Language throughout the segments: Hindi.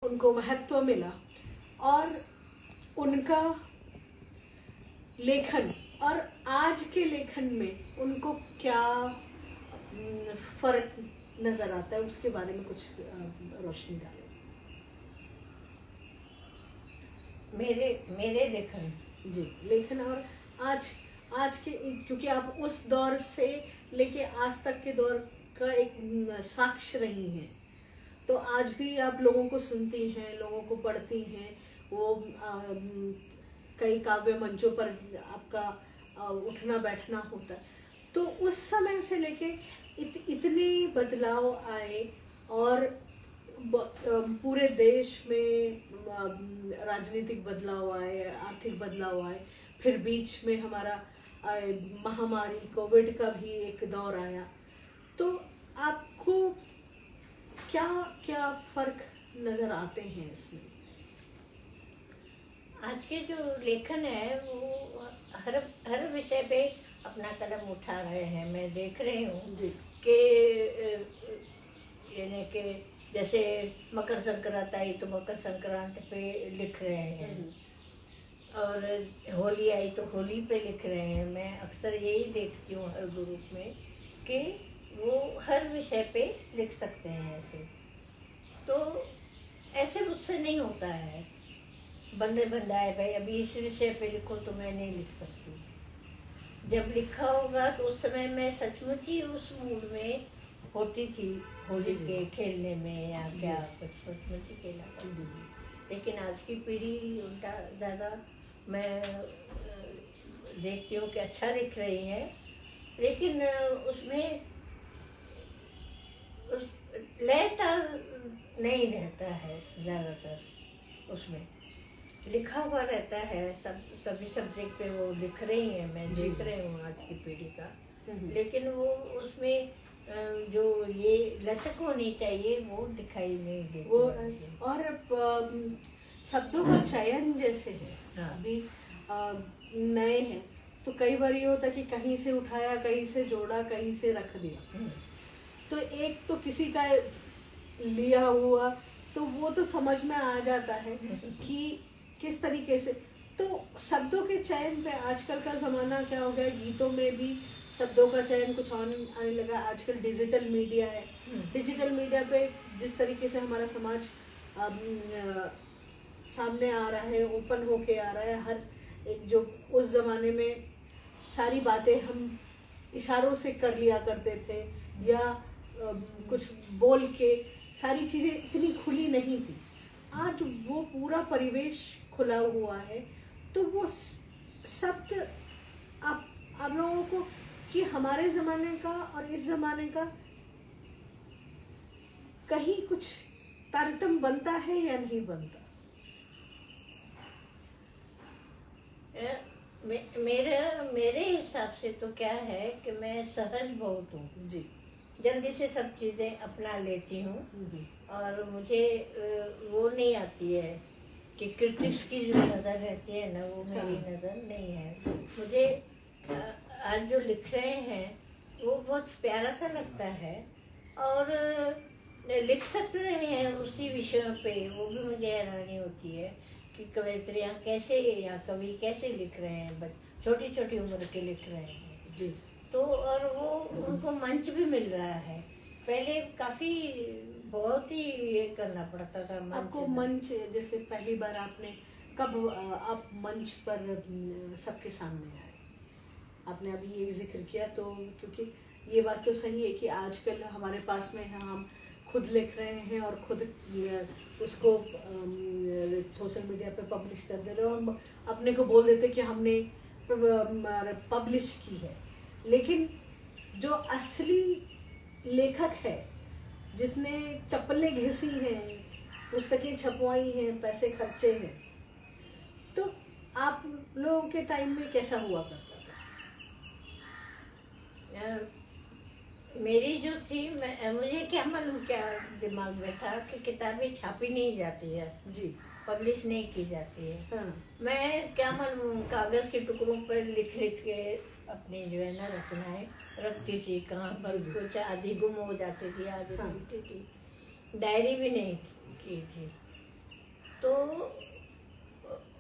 उनको महत्व मिला और उनका लेखन और आज के लेखन में उनको क्या फर्क नजर आता है, उसके बारे में कुछ रोशनी डालो। मेरे मेरे लेखन जी, लेखन और आज के, क्योंकि आप उस दौर से लेके आज तक के दौर का एक साक्ष्य रही हैं, तो आज भी आप लोगों को सुनती हैं, लोगों को पढ़ती हैं। वो कई काव्य मंचों पर आपका उठना बैठना होता है। तो उस समय से लेके इतने बदलाव आए और पूरे देश में राजनीतिक बदलाव आए, आर्थिक बदलाव आए, फिर बीच में हमारा महामारी कोविड का भी एक दौर आया। तो आपको क्या क्या फर्क नजर आते हैं इसमें? आज के जो लेखन है वो हर विषय पे अपना कलम उठा रहे हैं। मैं देख रही हूँ कि यानी कि जैसे मकर संक्रांति आई तो मकर संक्रांति पे लिख रहे हैं, और होली आई तो होली पे लिख रहे हैं। मैं अक्सर यही देखती हूँ हर ग्रुप में कि वो हर विषय पे लिख सकते हैं ऐसे। तो ऐसे मुझसे नहीं होता है बंदे बंदाए भाई अभी इस विषय पे लिखो, तो मैं नहीं लिख सकती। जब लिखा होगा तो उस समय मैं सचमुच ही उस मूड में होती थी, होली के खेलने में या क्या कुछ सचमुच ही खेला करती थी। लेकिन आज की पीढ़ी उल्टा ज़्यादा मैं देखती हूँ कि अच्छा लिख रही है, लेकिन उसमें उस लय ताल नहीं रहता है। ज़्यादातर उसमें लिखा हुआ रहता है, सभी सब्जेक्ट पे वो लिख रही हैं, मैं देख रही हूँ आज की पीढ़ी का। लेकिन वो उसमें जो ये लचक होनी चाहिए वो दिखाई नहीं देती वो। और शब्दों का चयन जैसे है, हाँ। अभी नए हैं तो कई बार ये होता है कि कहीं से उठाया, कहीं से जोड़ा, कहीं से रख दिया। तो एक तो किसी का लिया हुआ तो वो तो समझ में आ जाता है कि किस तरीके से। तो शब्दों के चयन पे आजकल का ज़माना क्या हो गया, गीतों में भी शब्दों का चयन कुछ आने लगा। आजकल डिजिटल मीडिया है, डिजिटल मीडिया पे जिस तरीके से हमारा समाज सामने आ रहा है, ओपन होके आ रहा है, हर एक जो उस ज़माने में सारी बातें हम इशारों से कर लिया करते थे या कुछ बोल के, सारी चीज़ें इतनी खुली नहीं थी। आज वो पूरा परिवेश खुला हुआ है। तो वो शब्द आप लोगों को कि हमारे ज़माने का और इस ज़माने का कहीं कुछ तारतम्य बनता है या नहीं बनता? मेरे हिसाब से तो क्या है कि मैं सहज बहुत हूँ जी, जल्दी से सब चीज़ें अपना लेती हूँ। और मुझे वो नहीं आती है कि क्रिटिक्स की जो नज़र रहती है ना, वो मेरी नज़र नहीं है। मुझे आज जो लिख रहे हैं वो बहुत प्यारा सा लगता है, और लिख सकते हैं उसी विषयों पे। वो भी मुझे हैरानी होती है कि कवयित्रियाँ कैसे या कवि कैसे लिख रहे हैं, छोटी छोटी उम्र के लिख रहे हैं जी। तो और वो उनको मंच भी मिल रहा है। पहले काफ़ी बहुत ही ये करना पड़ता था मंच। आपको मंच, जैसे पहली बार आपने कब आप मंच पर सबके सामने आए? आपने अभी ये जिक्र किया, तो क्योंकि ये बात तो सही है कि आजकल हमारे पास में है, हम खुद लिख रहे हैं और खुद उसको सोशल मीडिया पे पब्लिश कर दे रहे हैं और अपने को बोल देते कि हमने पब्लिश की है। लेकिन जो असली लेखक है, जिसने चप्पलें घिसी हैं, पुस्तकें छपवाई हैं, पैसे खर्चे हैं, तो आप लोगों के टाइम में कैसा हुआ करता था? मेरी जो थी, मुझे क्या मालूम क्या दिमाग में था कि किताबें छापी नहीं जाती है जी, पब्लिश नहीं की जाती है। हाँ। मैं क्या मालूम कागज़ के टुकड़ों पर लिख लिख के अपनी जो है ना रचनाएं रखती थी। कहाँ पर कुछ आधी गुम हो जाती थी, आधी मिलती थी। डायरी भी नहीं की थी। तो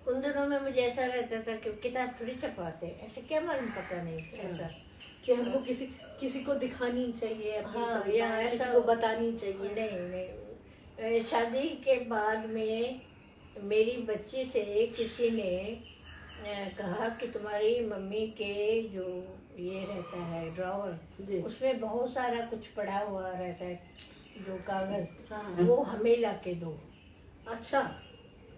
उन दिनों में मुझे ऐसा रहता था कि किताब थोड़ी छपाते, ऐसे क्या मालूम, पता नहीं ऐसा कि हमको किसी किसी को दिखानी चाहिए अपनी हाँ, कविताएं, या किसी ऐसा को बतानी चाहिए। नहीं। शादी के बाद में मेरी बच्ची से किसी ने कहा कि तुम्हारी मम्मी के जो ये रहता है ड्रॉवर, जी। उसमें बहुत सारा कुछ पड़ा हुआ रहता है, जो कागज, हाँ। वो हमें ला के दो। अच्छा।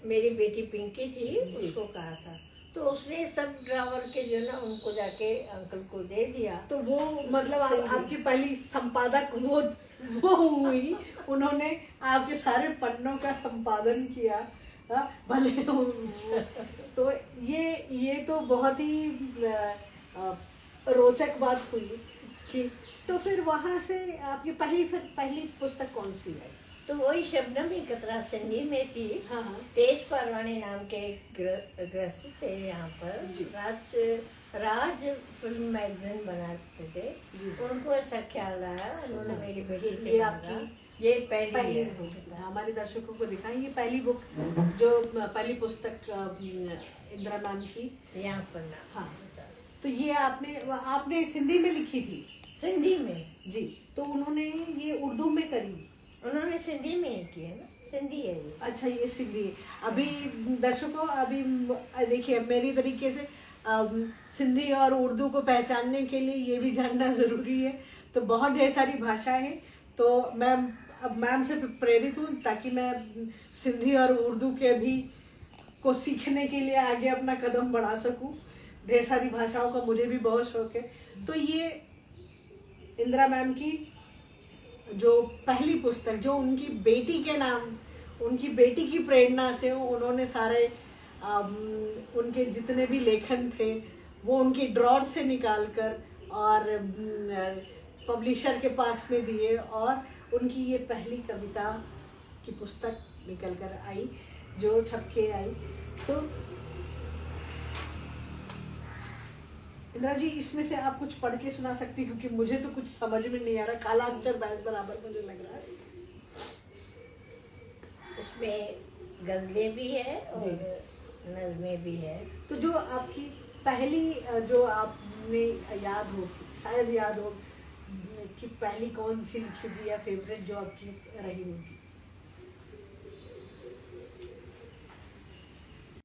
मेरी बेटी पिंकी थी, जी। उसको कहा था, तो उसने सब ड्रावर के जो ना उनको जाके अंकल को दे दिया। तो वो मतलब आपकी पहली संपादक वो हुई, उन्होंने आपके सारे पन्नों का संपादन किया। भले तो ये तो बहुत ही रोचक बात हुई कि तो फिर वहाँ से आपकी पहली पुस्तक कौन सी है? तो वही शबनम ही कतरा सिंधी में थी। हाँ हाँ। तेज परवानी नाम के गृहस्थ थे यहाँ पर, जी। राज फिल्म मैगजीन बनाते थे। जी। उनको ऐसा ख्याल आया, उन्होंने मेरी बेटी से ये कहा, आपकी ये पहली है। बुक है। हमारे दर्शकों को दिखाएं, ये पहली बुक जो पहली पुस्तक इंदिरा मैम की यहाँ पर ना। हाँ। तो ये आपने सिंधी में लिखी थी? सिंधी में जी। तो उन्होंने ये उर्दू में करी? उन्होंने सिंधी में ही की है ना, सिंधी है ये। अच्छा, ये सिंधी है। अभी दर्शकों, अभी देखिए, मेरी तरीके से सिंधी और उर्दू को पहचानने के लिए ये भी जानना ज़रूरी है। तो बहुत ढेर सारी भाषाएं हैं, तो मैं अब मैम से प्रेरित हूँ ताकि मैं सिंधी और उर्दू के भी को सीखने के लिए आगे अपना कदम बढ़ा सकूँ। ढेर सारी भाषाओं का मुझे भी बहुत शौक है। तो ये इंदिरा मैम की जो पहली पुस्तक, जो उनकी बेटी के नाम, उनकी बेटी की प्रेरणा से उन्होंने सारे उनके जितने भी लेखन थे वो उनकी ड्रॉर से निकाल कर और पब्लिशर के पास में दिए, और उनकी ये पहली कविता की पुस्तक निकल कर आई जो छप के आई। तो इंदिरा जी, इसमें से आप कुछ पढ़ के सुना सकती, क्योंकि मुझे तो कुछ समझ में नहीं आ रहा, काला अक्षर बैस बराबर मुझे लग रहा है। उसमें गजलें भी है और नज़में भी है। तो जो आपकी पहली, जो आपने याद हो, शायद याद हो कि पहली कौन सी लिखी थी या फेवरेट जो आपकी रही होगी?